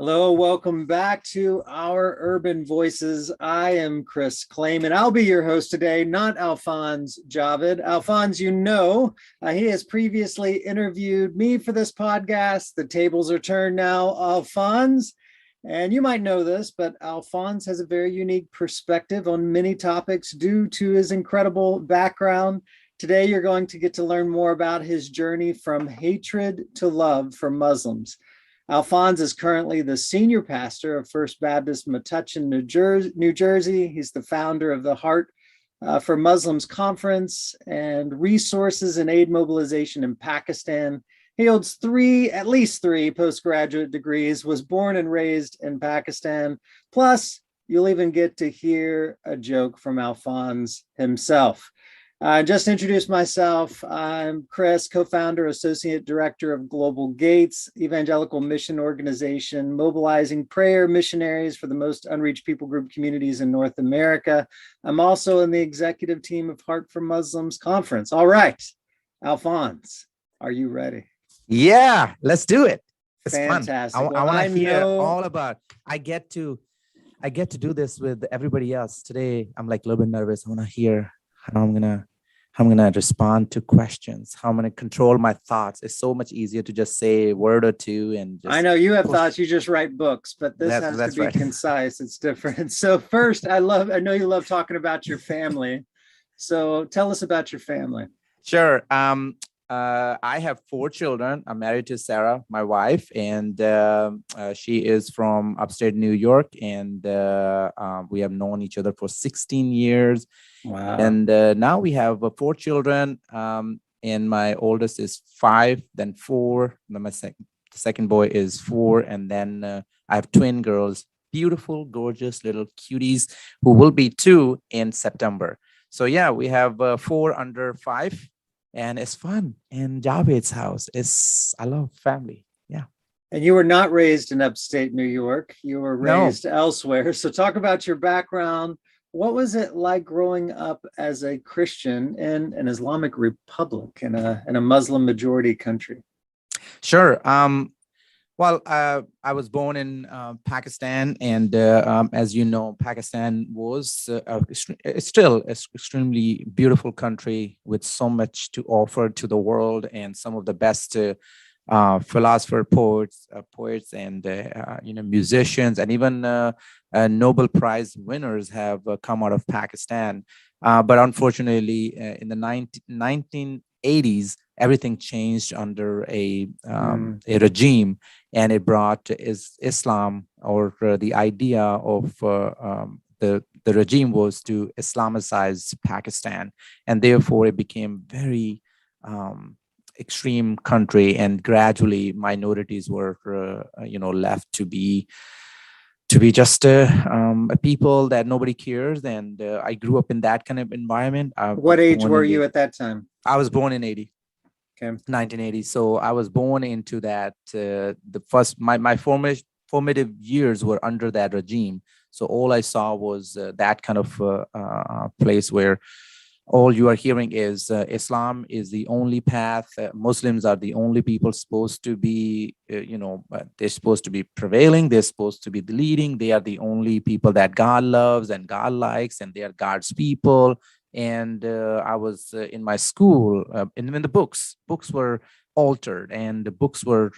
Hello, welcome back to our Urban Voices. I am Chris Clayman. I'll be your host today, not Alfonse Javed. Alfonse, he has previously interviewed me for this podcast. The tables are turned now, Alfonse. And you might know this, but Alfonse has a very unique perspective on many topics due to his incredible background. Today, you're going to get to learn more about his journey from hatred to love for Muslims. Alfonse is currently the senior pastor of First Baptist Metuchen, New Jersey. He's the founder of the Heart for Muslims Conference and Resources and Aid Mobilization in Pakistan. He holds at least three postgraduate degrees, was born and raised in Pakistan. Plus, you'll even get to hear a joke from Alfonse himself. Just to introduce myself, I'm Chris, co-founder, associate director of Global Gates, evangelical mission organization, mobilizing prayer missionaries for the most unreached people group communities in North America. I'm also in the executive team of Heart for Muslims Conference. All right, Alfonse, are you ready? Yeah, let's do it. It's fantastic. Fun. I want to hear all about. I get to do this with everybody else today. I'm like a little bit nervous. I want to hear how I'm gonna respond to questions, how I'm gonna control my thoughts. It's so much easier to just say a word or two and just I know you have thoughts, you just write books, but this has to be right. Concise. It's different. So first, I know you love talking about your family. So tell us about your family. Sure. I have 4 children. I'm married to Sarah, my wife, and she is from upstate New York, and we have known each other for 16 years. Wow. And now we have 4 children, and my oldest is 5, then 4. Then my second boy is 4, and then I have twin girls, beautiful, gorgeous little cuties who will be 2 in September. So yeah, we have 4 under 5. And it's fun. And Javed's house I love family. Yeah. And you were not raised in upstate New York. You were raised elsewhere. So talk about your background. What was it like growing up as a Christian in an Islamic republic in a Muslim majority country? Sure. Well, I was born in Pakistan, and as you know, Pakistan was still an extremely beautiful country with so much to offer to the world, and some of the best philosophers, poets, and musicians, and even Nobel Prize winners have come out of Pakistan. But unfortunately, in the 1980s, everything changed under a regime, and it brought Islam, or the idea of the regime was to Islamicize Pakistan, and therefore it became very extreme country, and gradually minorities were left to be just a people that nobody cares. And I grew up in that kind of environment. What age were you at that time? I was born in 80. Okay. 1980. So I was born into that. My formative years were under that regime. So all I saw was that kind of place where all you are hearing is Islam is the only path. Muslims are the only people supposed to be, they're supposed to be prevailing. They're supposed to be the leading. They are the only people that God loves and God likes, and they are God's people. And I was in my school, and when the books were altered, and the books were,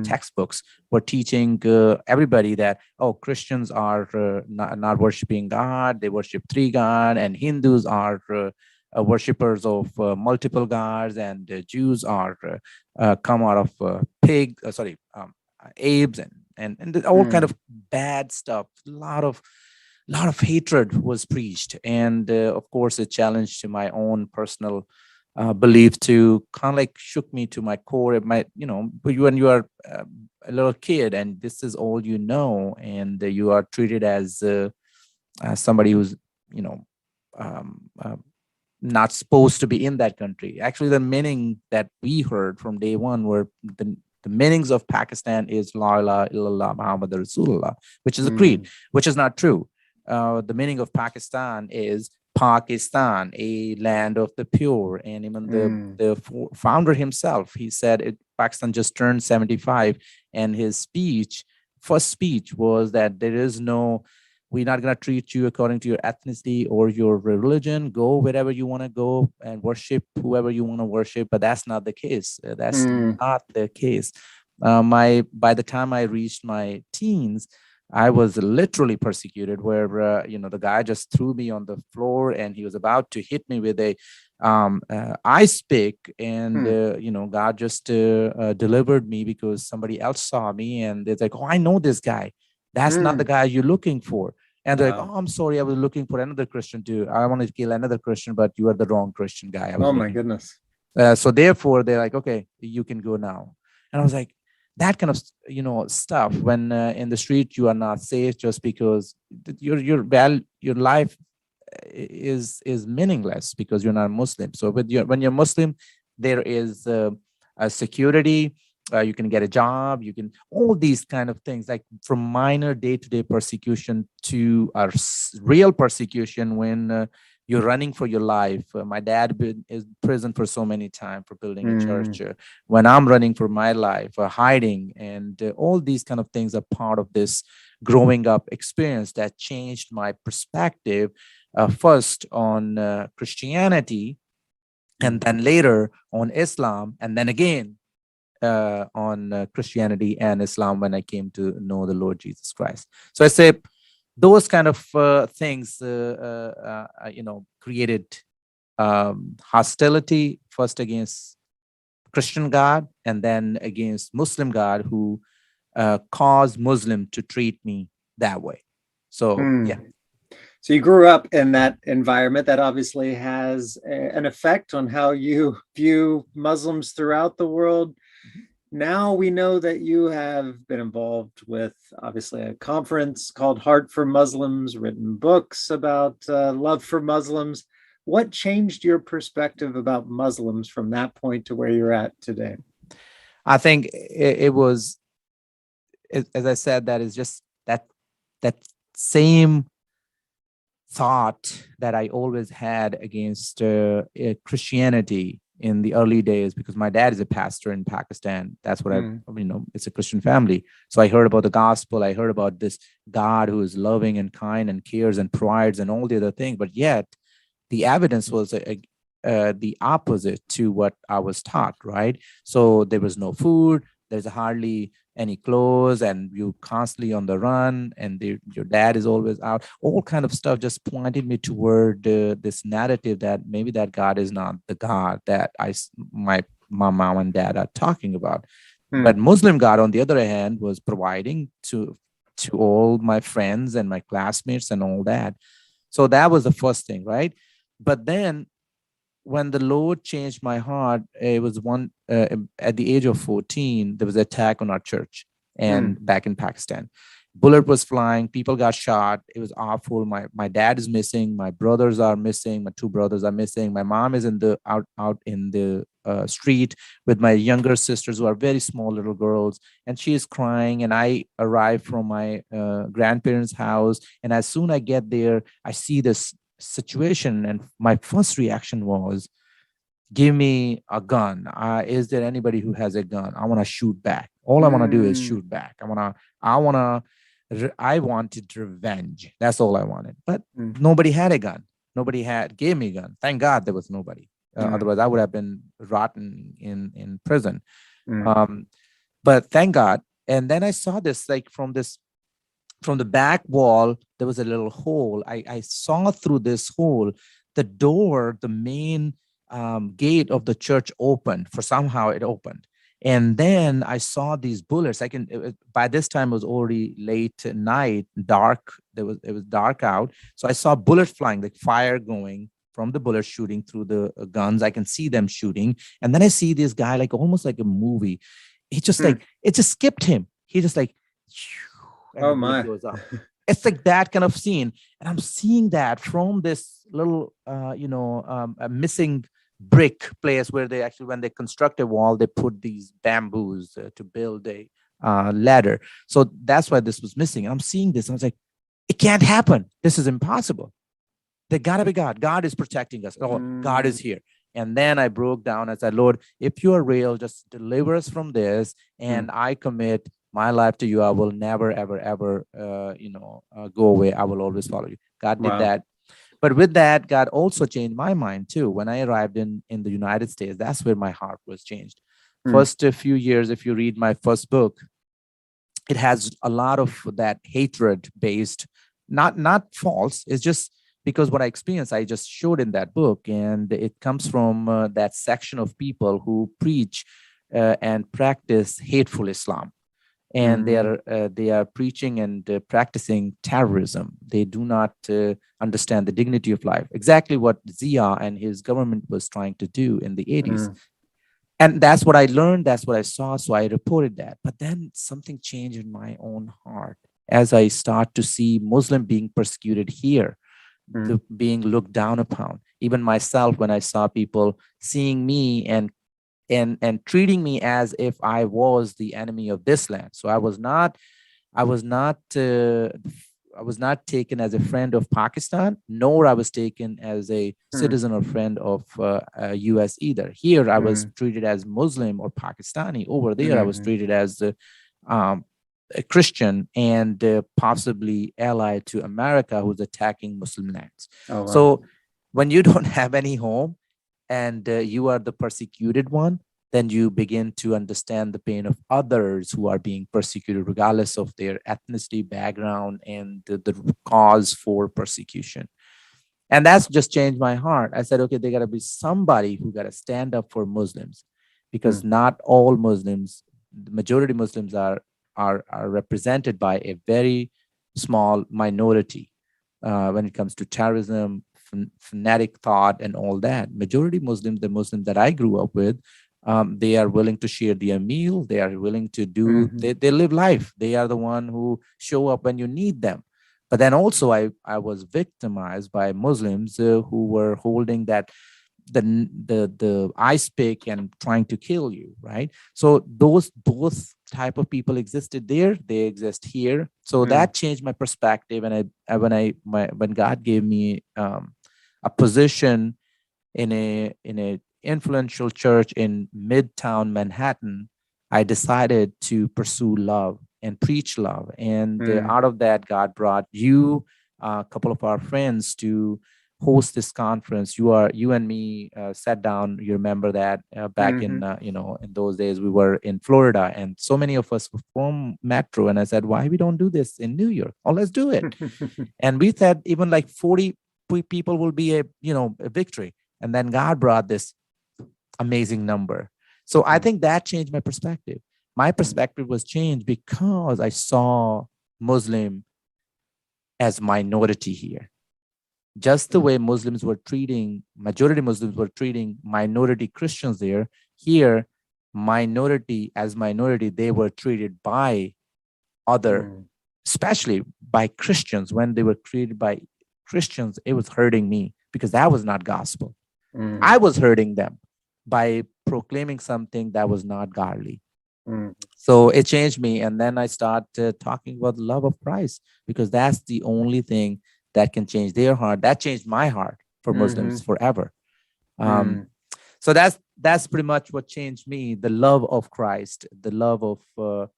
textbooks were teaching everybody that, Christians are not worshiping God, they worship 3 God, and Hindus are worshippers of multiple gods, and Jews are come out of apes, and all kind of bad stuff. A lot of hatred was preached, and of course it challenged my own personal belief, to kind of like shook me to my core. It might, when you are a little kid and this is all you know, and you are treated as somebody who's not supposed to be in that country. Actually, the meaning that we heard from day one were the meanings of Pakistan is La ilaha illallah Muhammad Rasulullah, which is a creed, which is not true. The meaning of Pakistan is Pakistan, a land of the pure. And even the founder himself, he said Pakistan just turned 75, and his speech first speech was that we're not going to treat you according to your ethnicity or your religion. Go wherever you want to go and worship whoever you want to worship. But that's not the case. That's not the case. By the time I reached my teens, I was literally persecuted, where the guy just threw me on the floor and he was about to hit me with a ice pick, and God just delivered me because somebody else saw me, and they're like, "Oh, I know this guy. That's not the guy you're looking for." And they're like, "Oh, I'm sorry, I was looking for another Christian too. I wanted to kill another Christian, but you are the wrong Christian guy." Oh my goodness. So therefore, they're like, "Okay, you can go now." And I was like, that kind of stuff, when in the street you are not safe just because your life is meaningless because you're not Muslim. So when you're Muslim, there is a security. You can get a job. You can all these kind of things, like from minor day-to-day persecution to a real persecution when you're running for your life. My dad is in prison for so many times for building a church. When I'm running for my life, hiding, and all these kind of things are part of this growing up experience that changed my perspective. First on Christianity, and then later on Islam, and then again on Christianity and Islam when I came to know the Lord Jesus Christ. So I say those kind of things, created hostility, first against Christian God and then against Muslim God, who caused Muslim to treat me that way. So yeah. So you grew up in that environment that obviously has an effect on how you view Muslims throughout the world. Now we know that you have been involved with obviously a conference called Heart for Muslims, written books about love for Muslims. What changed your perspective about Muslims from that point to where you're at today? I think it was, as I said, that is just that same thought that I always had against Christianity in the early days, because my dad is a pastor in Pakistan. That's what it's a Christian family. So I heard about the gospel. I heard about this God who is loving and kind and cares and provides and all the other things. But yet the evidence was the opposite to what I was taught, right? So there was no food. There's hardly any clothes, and you constantly on the run, and your dad is always out. All kind of stuff just pointed me toward this narrative that maybe that God is not the God that my mom and dad are talking about. But Muslim God, on the other hand, was providing to all my friends and my classmates and all that. So that was the first thing, right? But then when the Lord changed my heart, it was at the age of 14, there was an attack on our church and back in Pakistan. Bullet was flying, people got shot. It was awful. My dad is missing. My brothers are missing. My two brothers are missing. My mom is out in the street with my younger sisters, who are very small little girls, and she is crying. And I arrive from my grandparents' house, and as soon as I get there, I see this situation, and my first reaction was, give me a gun. Is there anybody who has a gun? I want to shoot back. All I want to do is shoot back. I wanted revenge. That's all I wanted. But nobody had a gun. Nobody gave me a gun. Thank God there was nobody. Otherwise I would have been rotten in prison. But thank God. And then I saw this, like from the back wall, there was a little hole. I saw through this hole, the door, the main gate of the church opened. For somehow it opened. And then I saw these bullets. By this time it was already late night, dark. It was dark out. So I saw bullets flying, like fire going from the bullets shooting through the guns. I can see them shooting. And then I see this guy, like almost like a movie. He just it just skipped him. He just like, and oh the bullet my goes up. It's like that kind of scene. And I'm seeing that from this little, a missing brick place where they actually, when they construct a wall, they put these bamboos to build a ladder. So that's why this was missing. I'm seeing this. And I was like, it can't happen. This is impossible. There gotta be God. God is protecting us. Oh, God is here. And then I broke down. I said, Lord, if you are real, just deliver us from this. And I commit my life to you. I will never, ever, ever, go away. I will always follow you. God did Wow. that. But with that, God also changed my mind too. When I arrived in the United States, that's where my heart was changed. Mm, First few years, if you read my first book, it has a lot of that hatred based, not false. It's just because what I experienced, I just showed in that book, and it comes from that section of people who preach and practice hateful Islam, and mhm, they are preaching and practicing terrorism. They do not understand the dignity of life. Exactly what Zia and his government was trying to do in the 80s. mm, And that's what I learned. That's what I saw. So I reported that. But then something changed in my own heart as I start to see Muslim being persecuted here, mm, being looked down upon. Even myself, when I saw people seeing me and treating me as if I was the enemy of this land. So I was not I was not taken as a friend of Pakistan, nor I was taken as a mm, citizen or friend of US either. Here I was mm, treated as Muslim or Pakistani. Over there I was mhm. treated as um, a Christian and possibly allied to America who's attacking Muslim lands. Oh, wow. So when you don't have any home and you are the persecuted one, then you begin to understand the pain of others who are being persecuted, regardless of their ethnicity, background, and the cause for persecution. And that's just changed my heart. I said, okay, there got to be somebody who got to stand up for Muslims, because Mm, not all Muslims, the majority Muslims are represented by a very small minority when it comes to terrorism, fanatic thought, and all that. Majority Muslims, the Muslims that I grew up with, they are willing to share their meal. They are willing to do. mhm, They live life. They are the one who show up when you need them. But then also, I was victimized by Muslims who were holding that the ice pick and trying to kill you, right? So those both type of people existed there, they exist here. So mm, that changed my perspective. And when God gave me a position in a influential church in Midtown Manhattan, I decided to pursue love and preach love. And mm, out of that, God brought you, a couple of our friends, to host this conference. You and me sat down. You remember that back in mhm. in those days we were in Florida, and so many of us were from Metro. And I said, why we don't do this in New York? Oh, let's do it. And we said even like 40 people will be a victory. And then God brought this amazing number. So I Mm, think that changed my perspective. My mm, perspective was changed because I saw Muslim as minority here. Just the mm, way majority Muslims were treating minority Christians there, here, minority as minority, they were treated by other, mm, especially by Christians. When they were treated by Christians, it was hurting me because that was not gospel. I mm, was hurting them by proclaiming something that was not godly. mm, So it changed me. And then I started talking about the love of Christ, because that's the only thing that can change their heart. That changed my heart for Muslims mhm, forever. Um, mm, so that's pretty much what changed me. The love of Christ, the love of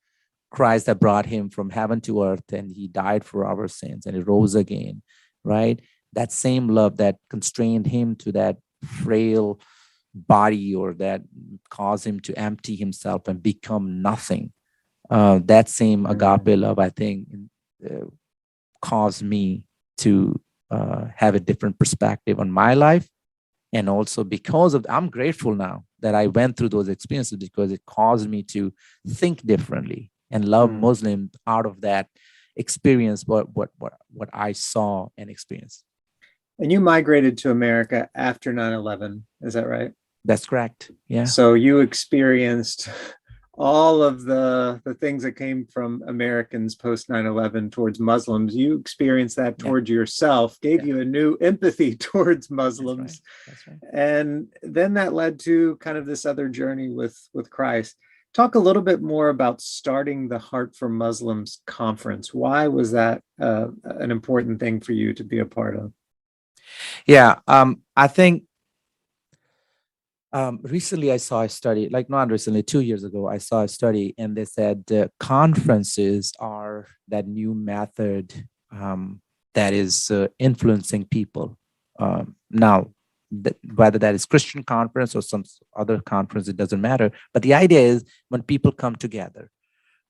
Christ that brought him from heaven to earth, and he died for our sins and he rose again, right? That same love that constrained him to that frail body, or that caused him to empty himself and become nothing. That same agape mm, love, I think, uh, caused me to have a different perspective on my life. And also because of, I'm grateful now that I went through those experiences, because it caused me to think differently and love mm. Muslims out of that experience, what I saw and experienced. And you migrated to America after 9/11, is that right? That's correct. Yeah. So you experienced all of the things that came from Americans post 9/11 towards Muslims. You experienced that Yeah. towards yourself, gave Yeah. you a new empathy towards That's right. Muslims. That's right. And then that led to kind of this other journey with Christ. Talk a little bit more about starting the Heart for Muslims conference. Why was that an important thing for you to be a part of? Yeah. I think Recently, I saw a study, like not recently, 2 years ago, I saw a study, and they said conferences are that new method that is influencing people. Now, whether that is Christian conference or some other conference, it doesn't matter. But the idea is when people come together,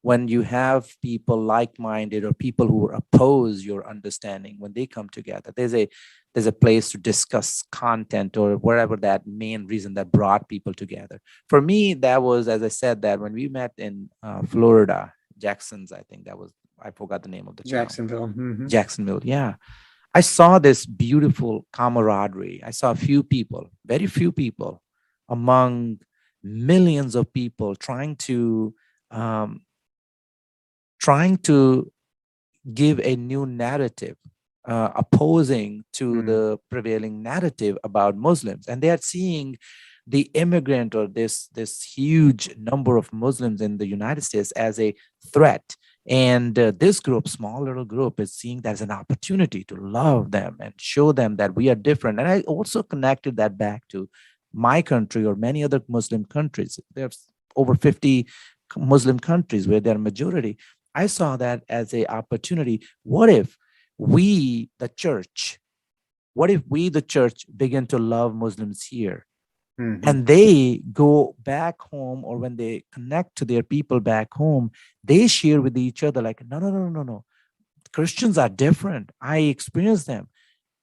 when you have people like-minded or people who oppose your understanding, when they come together, there's a place to discuss content or whatever that main reason that brought people together. For me, that was, as I said, that when we met in Florida, Jackson's, I think that was, I forgot the name of the town. Jacksonville. Mhm. Jacksonville, yeah. I saw this beautiful camaraderie. I saw a few people, very few people, among millions of people um, trying to give a new narrative, opposing to the prevailing narrative about Muslims, and they are seeing the immigrant or this huge number of Muslims in the United States as a threat. And this group, small little group, is seeing that as an opportunity to love them and show them that we are different. And I also connected that back to my country or many other Muslim countries. There's over 50 Muslim countries where they're majority. I saw that as a opportunity. What if we, the church, what if we, the church, begin to love Muslims here? And they go back home, or when they connect to their people back home, they share with each other like, no, no, no, no, no. Christians are different. I experience them.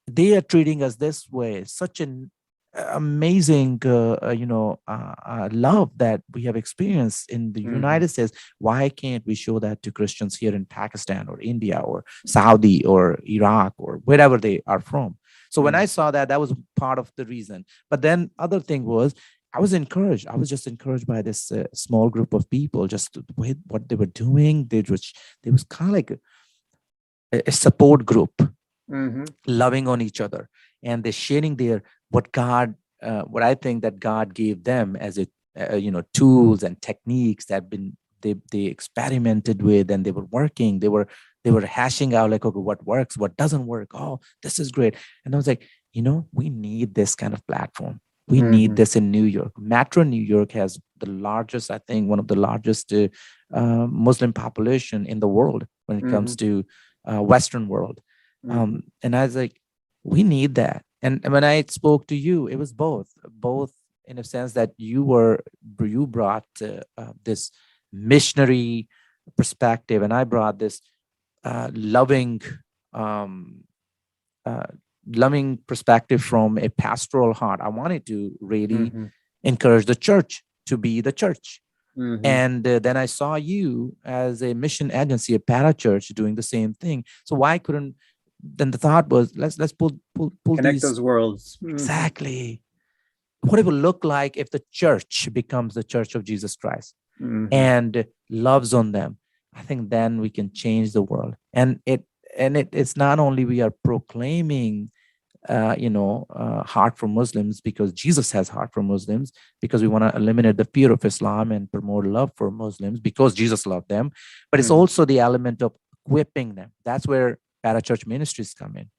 They are treating us this way. Such an amazing, love that we have experienced in the United States. Why can't we show that to Christians here in Pakistan or India or Saudi or Iraq or wherever they are from? So when I saw that, that was part of the reason. But then other thing was, I was encouraged. I was just encouraged by this small group of people, just with what they were doing. They was kind of like a support group, loving on each other, and they're sharing their what I think that God gave them as a tools and techniques that been they experimented with, and they were working. They were hashing out like, okay, what works, what doesn't work. Oh, this is great. And I was like, we need this kind of platform. We need this in New York. Metro New York has the largest, I think, one of the largest Muslim population in the world when it comes to Western world. And I was like, we need that. And when I spoke to you, it was both in a sense that you brought this missionary perspective, and I brought this loving, um, uh, loving perspective from a pastoral heart. I wanted to really encourage the church to be the church. And then I saw you as a mission agency, a parachurch, doing the same thing. So why couldn't? Then the thought was, let's pull connect those worlds. Exactly. What it would look like if the church becomes the church of Jesus Christ and loves on them. I think then we can change the world. And it's not only we are proclaiming heart for Muslims, because Jesus has heart for Muslims, because we want to eliminate the fear of Islam and promote love for Muslims because Jesus loved them. But it's also the element of equipping them. That's where parachurch ministries come in.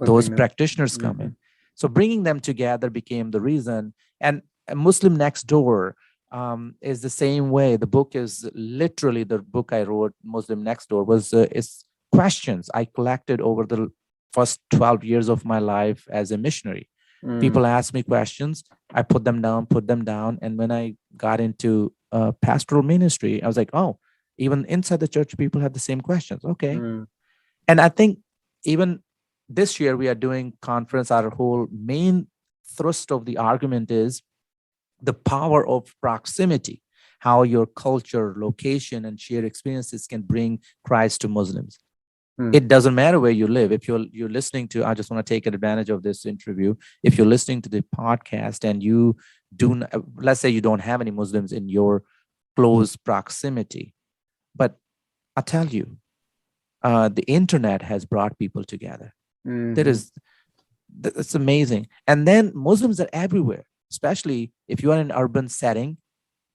Those practitioners come in. So bringing them together became the reason. And Muslim Next Door is the same way. The book is literally, the book I wrote, Muslim Next Door, is questions I collected over the first 12 years of my life as a missionary. People ask me questions, I put them down. And when I got into pastoral ministry, I was like, oh, even inside the church, people have the same questions. Okay. And I think even this year we are doing conference, our whole main thrust of the argument is the power of proximity, how your culture, location, and shared experiences can bring Christ to Muslims. It doesn't matter where you live. If you're listening to, I just want to take advantage of this interview. If you're listening to the podcast and you let's say you don't have any Muslims in your close proximity, but I tell you, the internet has brought people together. That's amazing. And then Muslims are everywhere, especially if you are in an urban setting.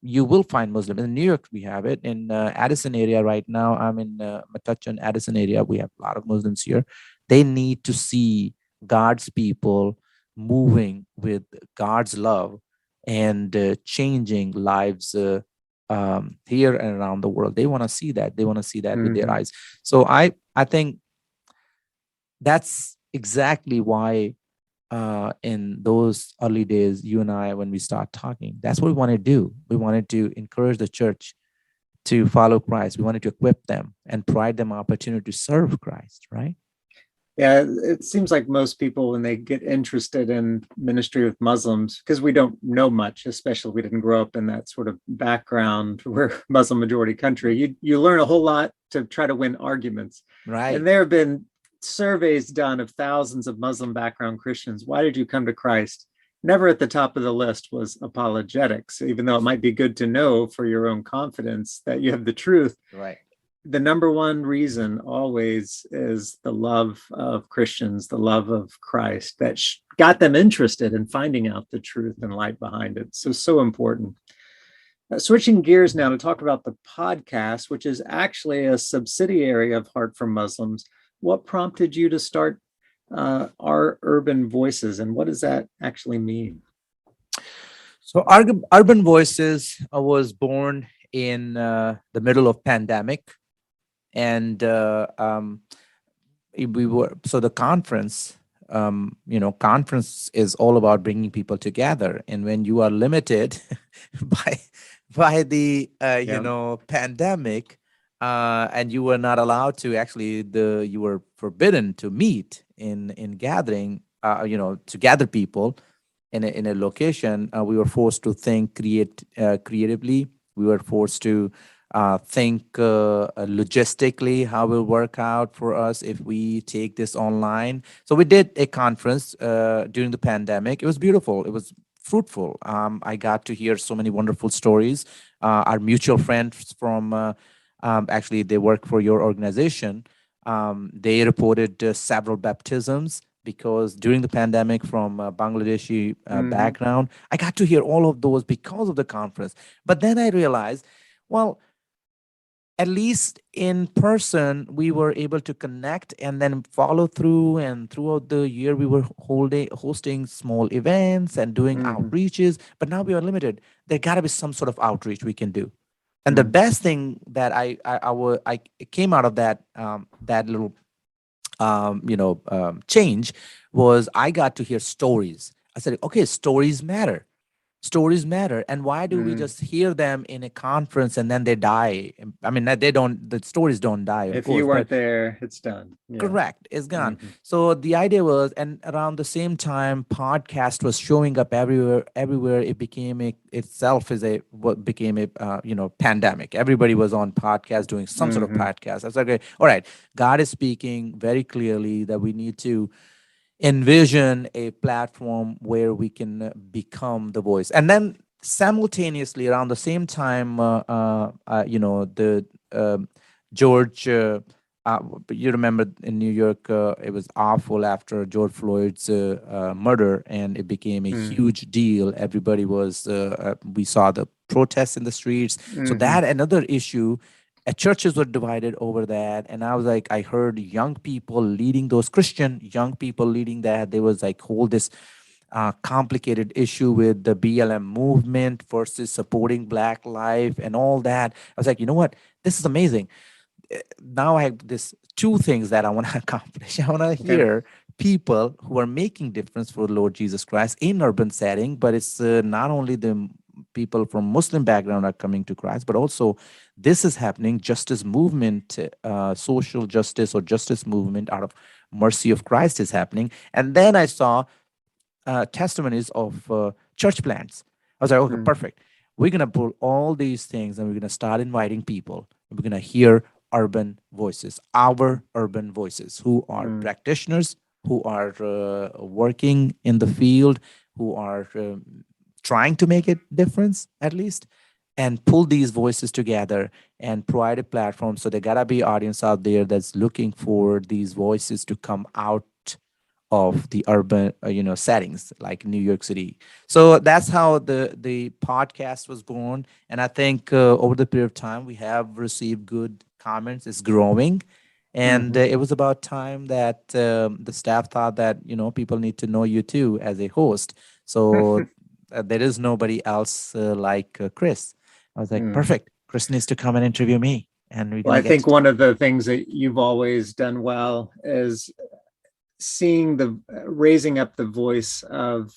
You will find Muslims. In New York, we have it. In Addison area right now, I'm in Metuchen, Addison area. We have a lot of Muslims here. They need to see God's people moving with God's love and changing lives here and around the world. They want to see that. They want to see that with their Mhm. eyes. So I think that's exactly why in those early days, you and I, when we start talking, that's what we want to do. We wanted to encourage the church to follow Christ. We wanted to equip them and provide them opportunity to serve Christ, right? Yeah, it seems like most people, when they get interested in ministry with Muslims, because we don't know much, especially we didn't grow up in that sort of background, we're Muslim majority country, you learn a whole lot to try to win arguments. And Right. there have been surveys done of thousands of Muslim background Christians. Why did you come to Christ? Never at the top of the list was apologetics, even though it might be good to know for your own confidence that you have the truth. Right. The number one reason always is the love of Christians, the love of Christ that got them interested in finding out the truth and light behind it. So important. Switching gears now to talk about the podcast, which is actually a subsidiary of Heart for Muslims. What prompted you to start Our Urban Voices, and what does that actually mean? So Urban Voices was born in the middle of pandemic, and we were so the conference. Conference is all about bringing people together, and when you are limited by the Yeah. pandemic, and you were not allowed to actually you were forbidden to meet in gathering, to gather people in a location. We were forced to think creatively. We were forced to think logistically how it will work out for us if we take this online. So we did a conference during the pandemic. It was beautiful. It was fruitful. I got to hear so many wonderful stories. Our mutual friends from actually they work for your organization. They reported several baptisms because during the pandemic from Bangladeshi background, I got to hear all of those because of the conference. But then I realized, well, at least in person, we were able to connect and then follow through. And throughout the year, we were hosting small events and doing outreaches. But now we are limited. There got to be some sort of outreach we can do. And the best thing that I came out of that little change was I got to hear stories. I said, okay, stories matter. Stories matter. And why do we just hear them in a conference and then they die? I mean, they don't, the stories don't die, of If you course, but weren't there, it's done. Yeah. correct, it's gone. So the idea was, and around the same time, podcast was showing up everywhere. Everywhere it became itself is a what became a pandemic. Everybody was on podcast doing some sort of podcast. I was like, okay, all right, God is speaking very clearly that we need to envision a platform where we can become the voice. And then simultaneously around the same time, the George. You remember in New York, it was awful after George Floyd's murder, and it became a huge deal. Everybody was, we saw the protests in the streets. So that another issue, churches were divided over that. And I was like, I heard young people leading those Christian young people leading that. There was like whole this complicated issue with the BLM movement versus supporting Black life and all that. I was like, you know what? This is amazing. Now I have this two things that I want to accomplish. I want to hear people who are making difference for the Lord Jesus Christ in urban setting, but it's not only the people from Muslim background are coming to Christ, but also this is happening justice movement, social justice or justice movement out of mercy of Christ is happening. And then I saw testimonies of church plants. I was like, okay, perfect. We're going to pull all these things and we're going to start inviting people. We're going to hear urban voices, our urban voices, who are practitioners, who are working in the field, who are trying to make a difference at least, and pull these voices together and provide a platform. So there gotta be audience out there that's looking for these voices to come out of the urban settings like New York City. So that's how the podcast was born. And I think over the period of time we have received good comments. It's growing, and it was about time that the staff thought that people need to know you too as a host. So there is nobody else like Chris. I was like, Mm. perfect. Chris needs to come and interview me, and we're Well, gonna I get think to one talk. of the things that you've always done well is seeing the raising up the voice of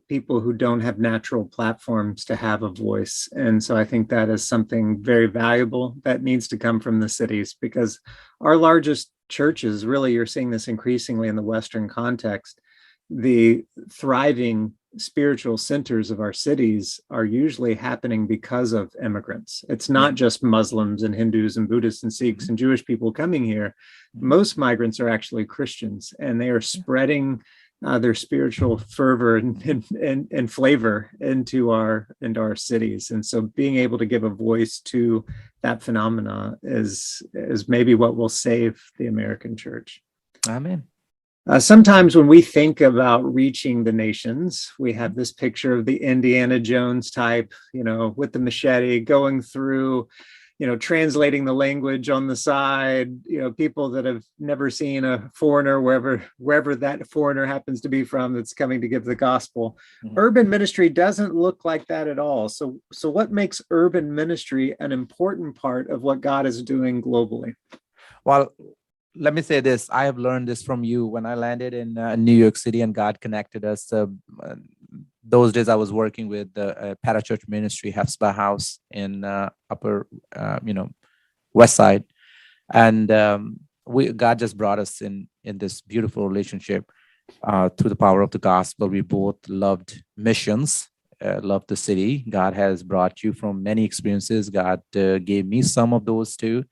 people who don't have natural platforms to have a voice. And so I think that is something very valuable that needs to come from the cities, because our largest churches, really, you're seeing this increasingly in the Western context, the thriving spiritual centers of our cities are usually happening because of immigrants. It's not just Muslims and Hindus and Buddhists and Sikhs and Jewish people coming here. Most migrants are actually Christians, and they are spreading their spiritual fervor and flavor into our cities. And so being able to give a voice to that phenomena is maybe what will save the American church. Amen. Sometimes when we think about reaching the nations, we have this picture of the Indiana Jones type, with the machete going through, translating the language on the side, people that have never seen a foreigner, wherever that foreigner happens to be from, that's coming to give the gospel. Urban ministry doesn't look like that at all. So what makes urban ministry an important part of what God is doing globally? Well, let me say this. I have learned this from you when I landed in New York City and God connected us. Those days I was working with the parachurch ministry, Hefsba House in upper, West Side. And God just brought us in this beautiful relationship through the power of the gospel. We both loved missions, loved the city. God has brought you from many experiences. God gave me some of those too.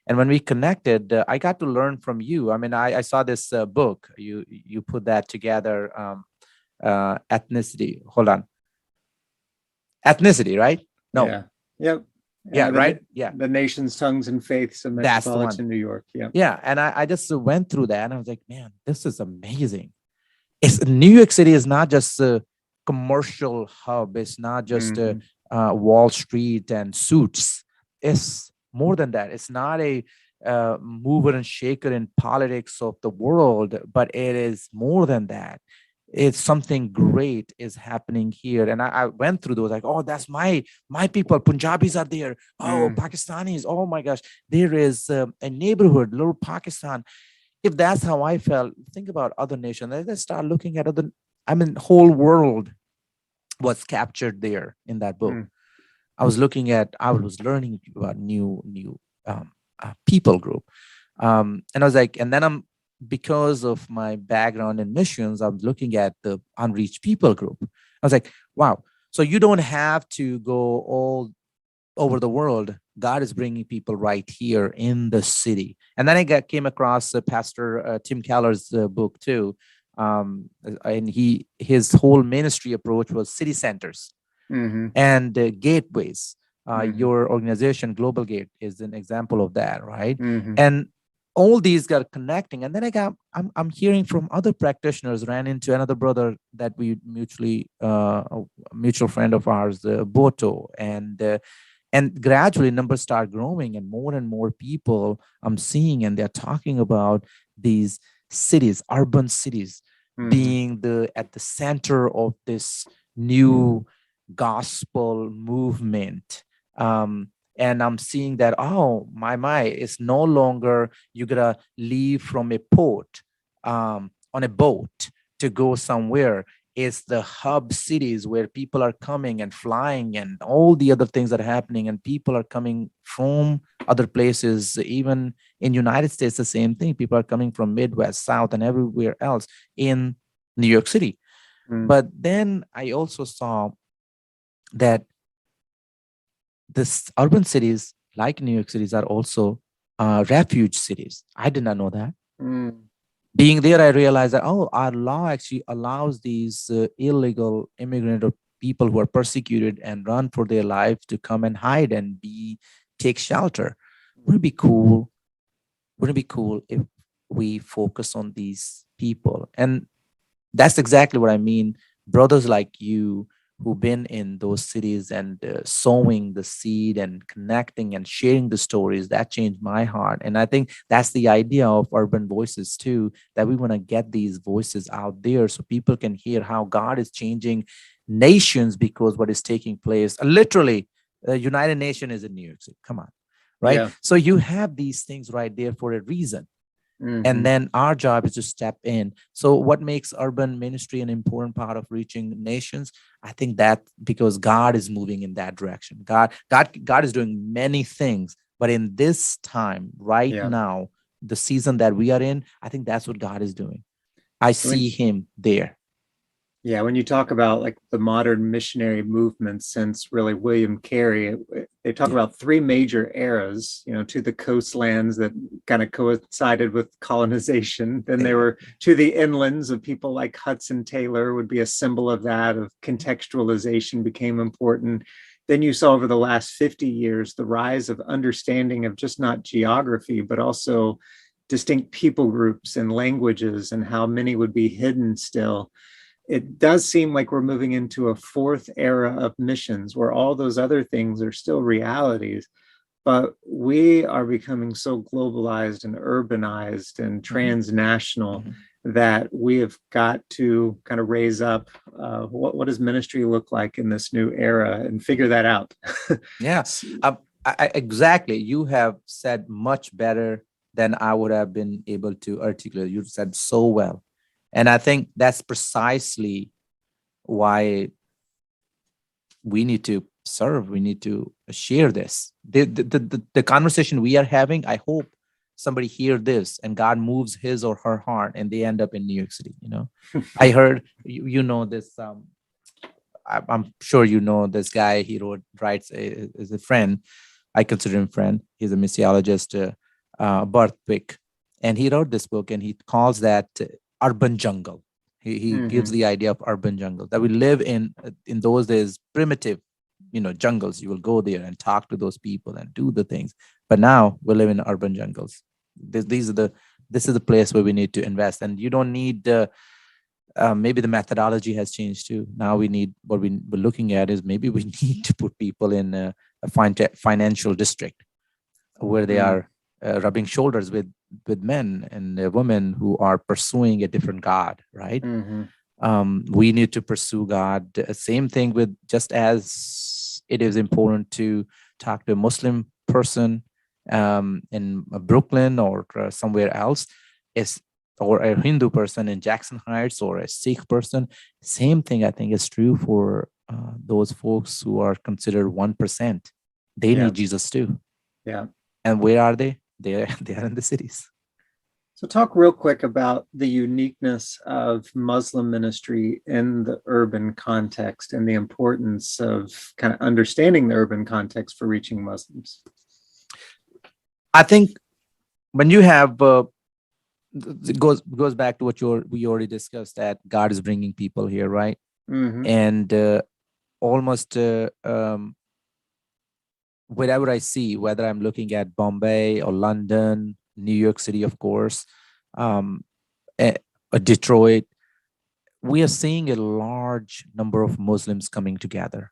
And when we connected, I got to learn from you. I mean, I saw this book. You put that together, ethnicity. Hold on. Ethnicity, right? No. Yeah. Yep. Yeah, right? Yeah. The Nations, Tongues, and Faiths of That's the one. Metropolitan New York. Yeah. Yeah. And I just went through that and I was like, man, this is amazing. New York City is not just a commercial hub. It's not just Wall Street and suits. It's more than that. It's not a mover and shaker in politics of the world, but it is more than that. It's something great is happening here. And I went through those like, oh, that's my people. Punjabis are there. Oh, Pakistanis. Oh my gosh. There is a neighborhood, little Pakistan. If that's how I felt, think about other nations. Let's start looking at other, whole world was captured there in that book. I was learning about new people group. And I was like, and then because of my background in missions, I'm looking at the unreached people group. I was like, wow. So you don't have to go all over the world. God is bringing people right here in the city. And then I came across Pastor Tim Keller's book too. And his whole ministry approach was city centers and gateways. Your organization, Global Gate, is an example of that, right? And all these got connecting. And then I'm hearing from other practitioners. Ran into another brother that we a mutual friend of ours, Boto, and gradually numbers start growing and more people I'm seeing, and they're talking about these cities, urban cities, being at the center of this new gospel movement. And I'm seeing that, oh, my, it's no longer you gotta leave from a port on a boat to go somewhere. It's the hub cities where people are coming and flying and all the other things that are happening, and people are coming from other places. Even in United States, the same thing. People are coming from Midwest, South, and everywhere else in New York City. But then I also saw that this urban cities like New York cities are also refuge cities. I did not know that. Being there, I realized that, oh, our law actually allows these illegal immigrant or people who are persecuted and run for their lives to come and hide and take shelter. Wouldn't it be cool? Wouldn't it be cool if we focus on these people? And that's exactly what I mean. Brothers like you who've been in those cities and sowing the seed and connecting and sharing the stories, that changed my heart. And I think that's the idea of Urban Voices too, that we want to get these voices out there so people can hear how God is changing nations because what is taking place. Literally, the United Nations is in New York City. Come on, right? Yeah. So you have these things right there for a reason. Mhm. And then our job is to step in. So what makes urban ministry an important part of reaching nations? I think that because God is moving in that direction. God is doing many things, but in this time, right Yeah. now, the season that we are in, I think that's what God is doing. I see him there. Yeah, when you talk about like the modern missionary movement since really William Carey, they talk about three major eras, to the coastlands that kind of coincided with colonization. Then there were to the inlands of people like Hudson Taylor would be a symbol of that, of contextualization became important. Then you saw over the last 50 years, the rise of understanding of just not geography, but also distinct people groups and languages and how many would be hidden still. It does seem like we're moving into a fourth era of missions where all those other things are still realities, but we are becoming so globalized and urbanized and transnational that we have got to kind of raise up what does ministry look like in this new era and figure that out. Yes, exactly. You have said much better than I would have been able to articulate. You said so well. And I think that's precisely why we need to serve. We need to share this. The conversation we are having, I hope somebody hear this and God moves his or her heart and they end up in New York City. I heard, this, I'm sure you know this guy, he writes as a friend. I consider him friend. He's a missiologist, Barthwick. And he wrote this book and he calls that urban jungle. He gives the idea of urban jungle, that we live in those days, primitive, jungles. You will go there and talk to those people and do the things. But now we live in urban jungles. This is the place where we need to invest. And you don't need maybe the methodology has changed too. Now we need, what we're looking at is maybe we need to put people in a financial district where they are rubbing shoulders with men and women who are pursuing a different God, right? We need to pursue God. Same thing with, just as it is important to talk to a Muslim person in Brooklyn or somewhere else, or a Hindu person in Jackson Heights, or a Sikh person. Same thing, I think, is true for those folks who are considered 1%. They need Jesus too. Yeah. And where are they? They are in the cities. So talk real quick about the uniqueness of Muslim ministry in the urban context and the importance of kind of understanding the urban context for reaching Muslims. I think when you have, it goes back to what we already discussed, that God is bringing people here, right? And almost wherever I see, whether I'm looking at Bombay or London, New York City, of course, Detroit, we are seeing a large number of Muslims coming together.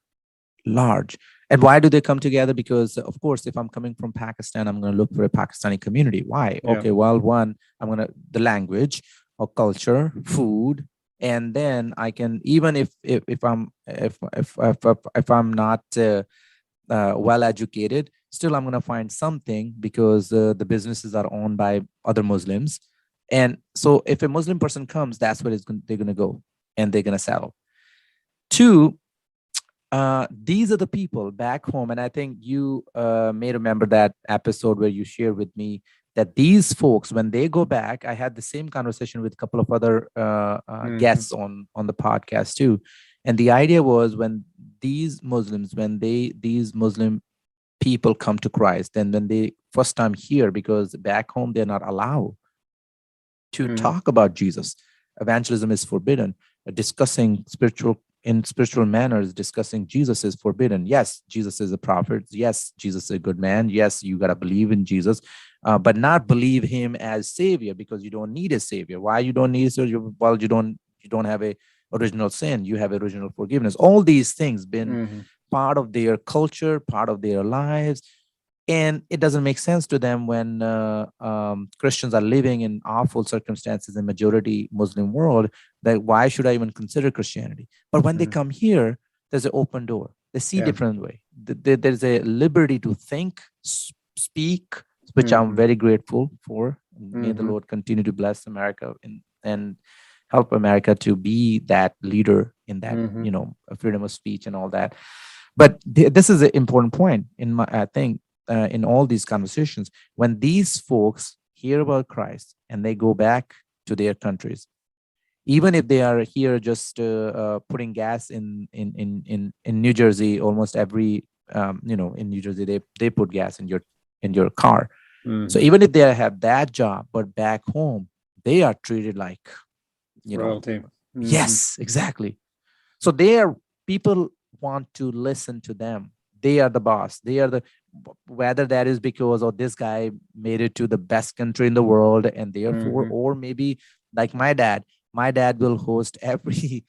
Large. And why do they come together? Because, of course, if I'm coming from Pakistan, I'm going to look for a Pakistani community. Why? Okay, well, one, the language or culture, food, and then I can, even if I'm not well educated, still I'm going to find something, because the businesses are owned by other Muslims. And so if a Muslim person comes, that's where they're going to go, and they're going to settle. Two, these are the people back home. And I think you may remember that episode where you shared with me that these folks, when they go back, I had the same conversation with a couple of other guests on the podcast too. And the idea was, when these Muslim people come to Christ, and when they first time here, because back home, they're not allowed to talk about Jesus. Evangelism is forbidden. Discussing in spiritual manners, discussing Jesus is forbidden. Yes, Jesus is a prophet. Yes, Jesus is a good man. Yes, you got to believe in Jesus, but not believe him as savior, because you don't need a savior. Why you don't need a savior? Well, you don't have a original sin. You have original forgiveness. All these things been part of their culture, part of their lives. And it doesn't make sense to them when Christians are living in awful circumstances in majority Muslim world, that why should I even consider Christianity? But when they come here, there's an open door. They see Yeah. different way. There's a liberty to think, speak, which I'm very grateful for. May the Lord continue to bless America and help America to be that leader in that, freedom of speech and all that. But this is an important point in my, I think, in all these conversations. When these folks hear about Christ and they go back to their countries, even if they are here just putting gas in New Jersey, almost every in New Jersey they put gas in your car. So even if they have that job, but back home they are treated like royalty. Yes, exactly. So people want to listen to them. They are the boss. They are the, whether that is because of this guy made it to the best country in the world, and therefore, or maybe like my dad will host every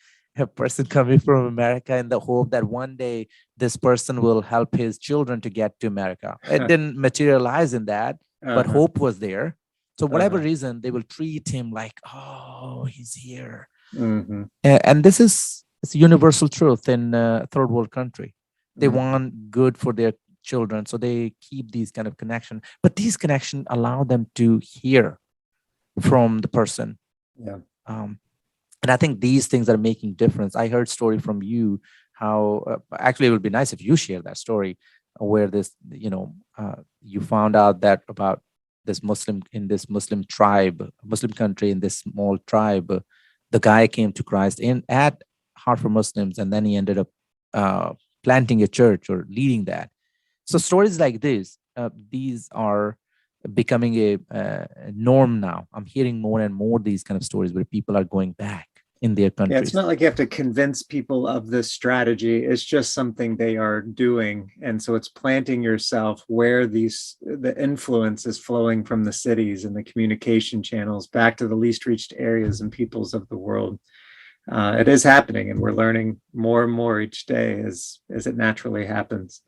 person coming from America in the hope that one day this person will help his children to get to America. It didn't materialize in that, but hope was there. So whatever reason, they will treat him like, oh, he's here. And this is, it's a universal truth in third world country. They want good for their children, so they keep these kind of connection. But these connection allow them to hear from the person. Yeah. And I think these things are making difference. I heard story from you how actually it would be nice if you share that story where this, you found out that about this Muslim in this Muslim tribe, Muslim country, in this small tribe, the guy came to Christ at Heart for Muslims, and then he ended up planting a church or leading that. So stories like this, these are becoming a norm now. I'm hearing more and more these kind of stories where people are going back in their countries. Yeah, it's not like you have to convince people of this strategy. It's just something they are doing. And so it's planting yourself where the influence is flowing from the cities and the communication channels back to the least reached areas and peoples of the world. It is happening, and we're learning more and more each day as it naturally happens.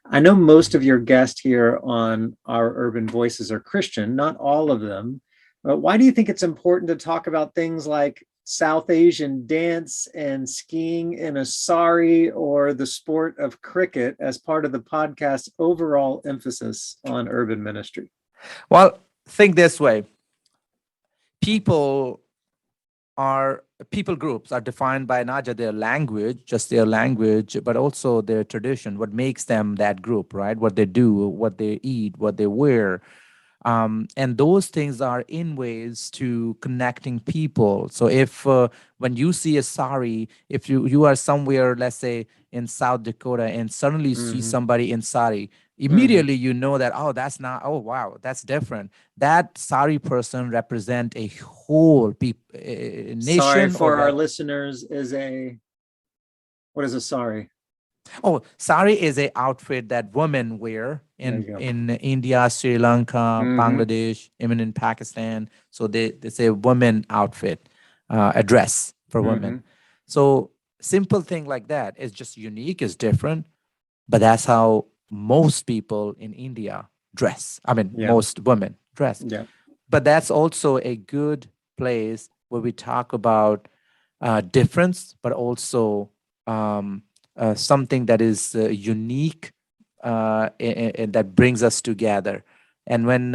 I know most of your guests here on our Urban Voices are Christian, not all of them. But why do you think it's important to talk about things like South Asian dance and skiing in a sari, or the sport of cricket, as part of the podcast's overall emphasis on urban ministry? Well, think this way. People groups are defined by not just their language, but also their tradition, what makes them that group, right? What they do, what they eat, what they wear. And those things are in ways to connecting people. So if when you see a sari, if you are somewhere, let's say in South Dakota, and suddenly you see somebody in sari, immediately you know that, oh, that's not, oh wow, that's different. That sari person represent a whole nation. Sorry for our listeners, what is a sari? Oh, sari is a outfit that women wear in India, Sri Lanka, Bangladesh, even in Pakistan. So they say women outfit, a dress for women. So simple thing like that is just unique, is different, but that's how most people in India dress. I mean, most women dress. Yeah. But that's also a good place where we talk about difference, but also something that is unique and that brings us together. And when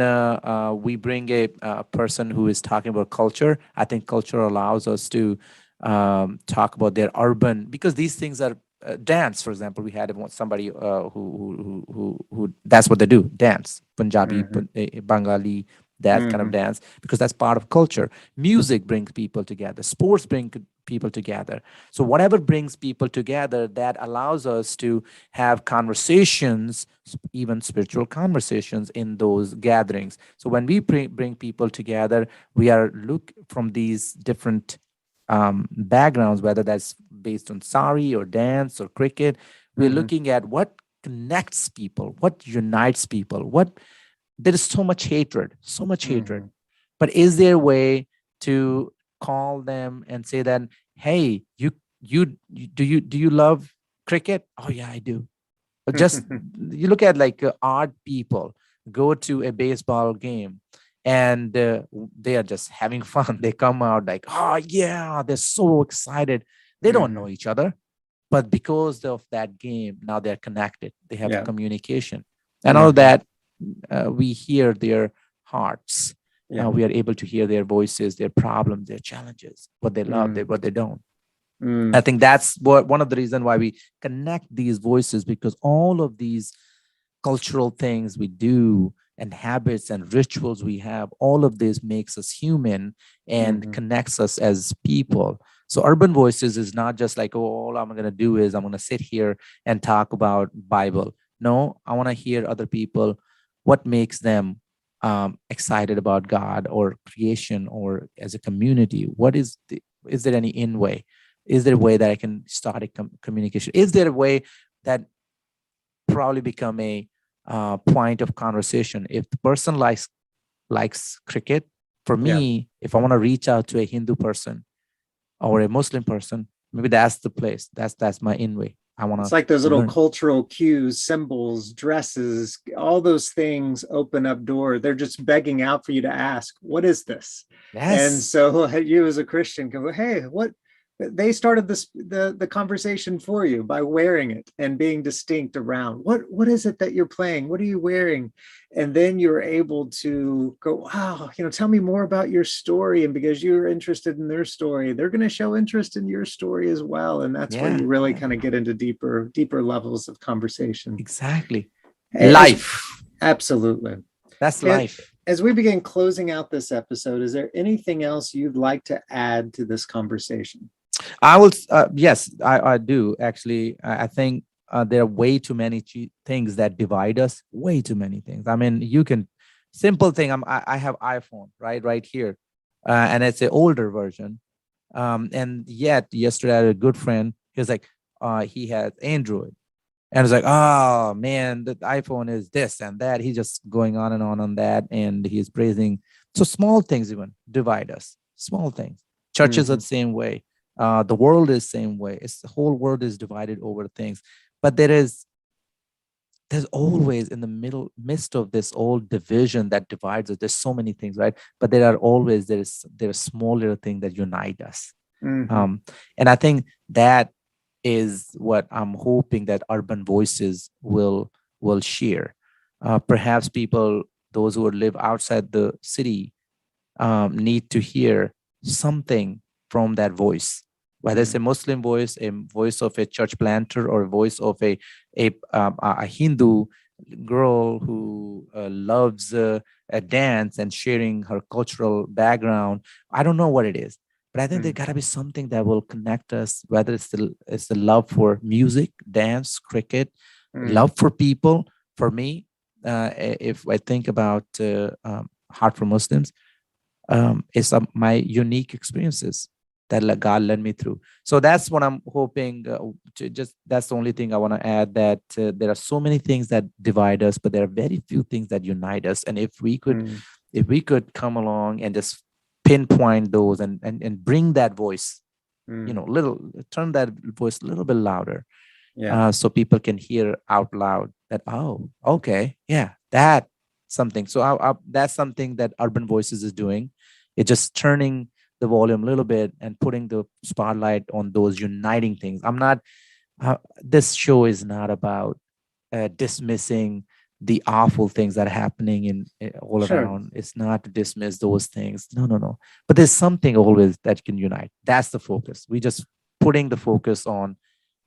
we bring a person who is talking about culture, I think culture allows us to talk about their urban, because these things are dance. For example, we had somebody who that's what they do, dance, Punjabi, Bengali, that kind of dance, because that's part of culture. Music brings people together. Sports bring people together. So whatever brings people together, that allows us to have conversations, even spiritual conversations in those gatherings. So when we bring people together, we are look from these different backgrounds, whether that's based on sari or dance or cricket. We're looking at what connects people, what unites people, there is so much hatred. But is there a way to call them and say that, hey, do you love cricket? Oh yeah, I do. Just you look at like art people go to a baseball game and they are just having fun. They come out like, oh yeah, they're so excited. They don't know each other, but because of that game, now they're connected. They have Yeah. communication, and all that we hear their hearts. Yeah. We are able to hear their voices, their problems, their challenges, what they love, what they don't. I think that's one of the reasons why we connect these voices, because all of these cultural things we do and habits and rituals we have, all of this makes us human and connects us as people. So urban voices is not just like, oh, all I'm going to do is I'm going to sit here and talk about Bible. No, I want to hear other people, what makes them excited about God or creation or as a community. Is there any in way? Is there a way that I can start a communication? Is there a way that probably become a point of conversation? If the person likes cricket, for me, if I want to reach out to a Hindu person or a Muslim person, maybe that's the place. That's my in way. I want to. It's like those little cultural cues, symbols, dresses, all those things open up door. They're just begging out for you to ask, what is this? Yes. And so you as a Christian go, hey, what? They started the conversation for you by wearing it and being distinct around what is it that you're playing? What are you wearing? And then you're able to go, wow, tell me more about your story. And because you're interested in their story, they're going to show interest in your story as well. And that's where you really kind of get into deeper levels of conversation. Exactly. Life. Absolutely. That's life. As we begin closing out this episode, is there anything else you'd like to add to this conversation? I will. Yes, I do actually. I think there are way too many things that divide us. Way too many things. I mean, you can simple thing. I have iPhone right here, and it's an older version. And yet yesterday I had a good friend. He was like, he has Android, and it's like, oh man, the iPhone is this and that. He's just going on and on that, and he's praising. So small things even divide us. Small things. Churches are the same way. The world is the same way. The whole world is divided over things, but there's always in the midst of this old division that divides us. There's so many things, right? But there are small little things that unite us. And I think that is what I'm hoping that urban voices will share. Perhaps people, those who live outside the city, need to hear something from that voice. Whether it's a Muslim voice, a voice of a church planter, or a voice of a Hindu girl who loves a dance and sharing her cultural background. I don't know what it is, but I think there gotta be something that will connect us. Whether it's the love for music, dance, cricket, love for people. For me, if I think about Heart for Muslims, it's my unique experiences that God led me through. So that's what I'm hoping that's the only thing I want to add, that there are so many things that divide us, but there are very few things that unite us. And if we could come along and just pinpoint those and bring that voice, turn that voice a little bit louder, so people can hear out loud that, oh, okay, yeah, that something. So that's something that Urban Voices is doing. It's just turning the volume a little bit and putting the spotlight on those uniting things. This show is not about dismissing the awful things that are happening all around. It's not to dismiss those things. No. But there's something always that can unite. That's the focus. We just putting the focus on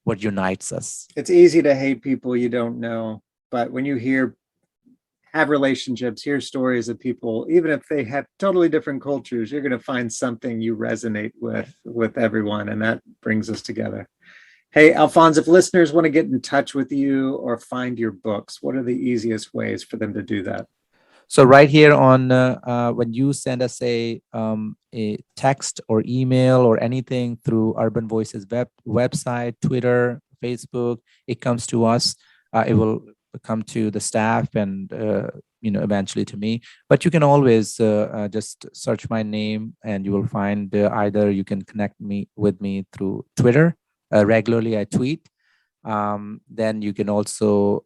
what unites us. It's easy to hate people you don't know, but when you have relationships, hear stories of people, even if they have totally different cultures, you're going to find something you resonate with everyone, and that brings us together. Hey, Alfonse, if listeners want to get in touch with you or find your books, what are the easiest ways for them to do that? So right here on when you send us a text or email or anything through Urban Voices website, Twitter, Facebook, it comes to us. It will come to the staff and eventually to me. But you can always just search my name and you will find either you can connect with me through Twitter. Regularly I tweet, then you can also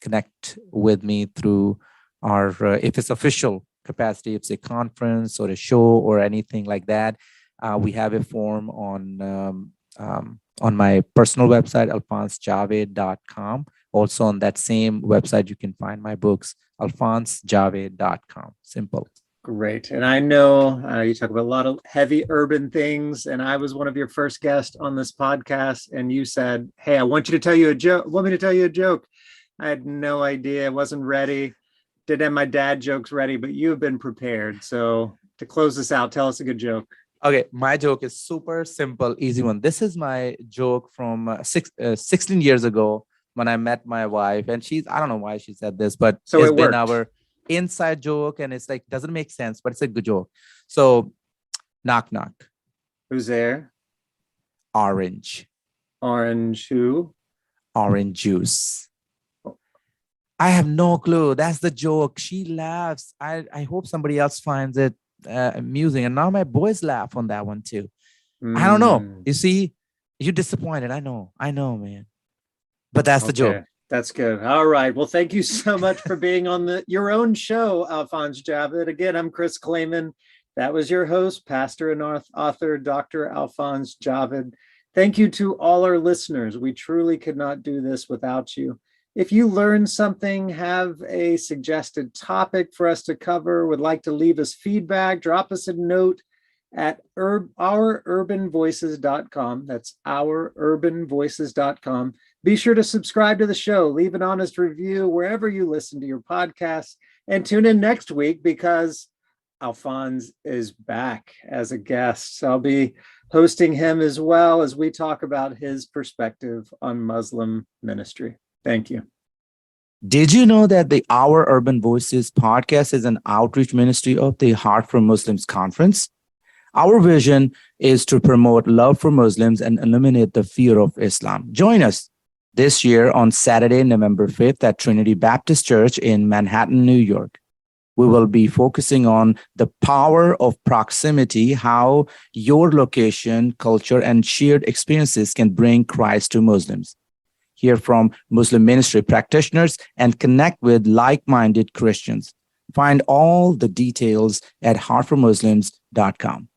connect with me through our, if it's official capacity, if it's a conference or a show or anything like that. We have a form on my personal website, alfonsejaved.com. Also on that same website, you can find my books, alfonsejaved.com. Simple. Great. And I know you talk about a lot of heavy urban things, and I was one of your first guests on this podcast, and you said, "Hey, I want you to tell you a joke. Want me to tell you a joke?" I had no idea. I wasn't ready. Didn't have my dad jokes ready, but you have been prepared. So to close this out, tell us a good joke. Okay, my joke is super simple, easy one. This is my joke from 16 years ago when I met my wife, and I don't know why she said this, but So it's it been worked. our inside joke, and it's like, doesn't make sense, but it's a good joke. So, knock, knock, Who's there? orange, Orange who? orange juice. I have no clue. That's the joke. She laughs. I hope somebody else finds it amusing. And now my boys laugh on that one too. I don't know. You see, you're disappointed. I know, man. But that's the joke. That's good. All right. Well, thank you so much for being on your own show, Alfonse Javed. Again, I'm Chris Clayman. That was your host, pastor and author, Dr. Alfonse Javed. Thank you to all our listeners. We truly could not do this without you. If you learned something, have a suggested topic for us to cover, would like to leave us feedback, drop us a note at oururbanvoices.com. That's oururbanvoices.com. Be sure to subscribe to the show, leave an honest review wherever you listen to your podcasts, and tune in next week because Alfonse is back as a guest. So I'll be hosting him as well as we talk about his perspective on Muslim ministry. Thank you. Did you know that the Our Urban Voices podcast is an outreach ministry of the Heart for Muslims conference? Our vision is to promote love for Muslims and eliminate the fear of Islam. Join us this year on Saturday, November 5th at Trinity Baptist Church in Manhattan, New York. We will be focusing on the power of proximity, how your location, culture, and shared experiences can bring Christ to Muslims. Hear from Muslim ministry practitioners and connect with like-minded Christians. Find all the details at heartformuslims.com.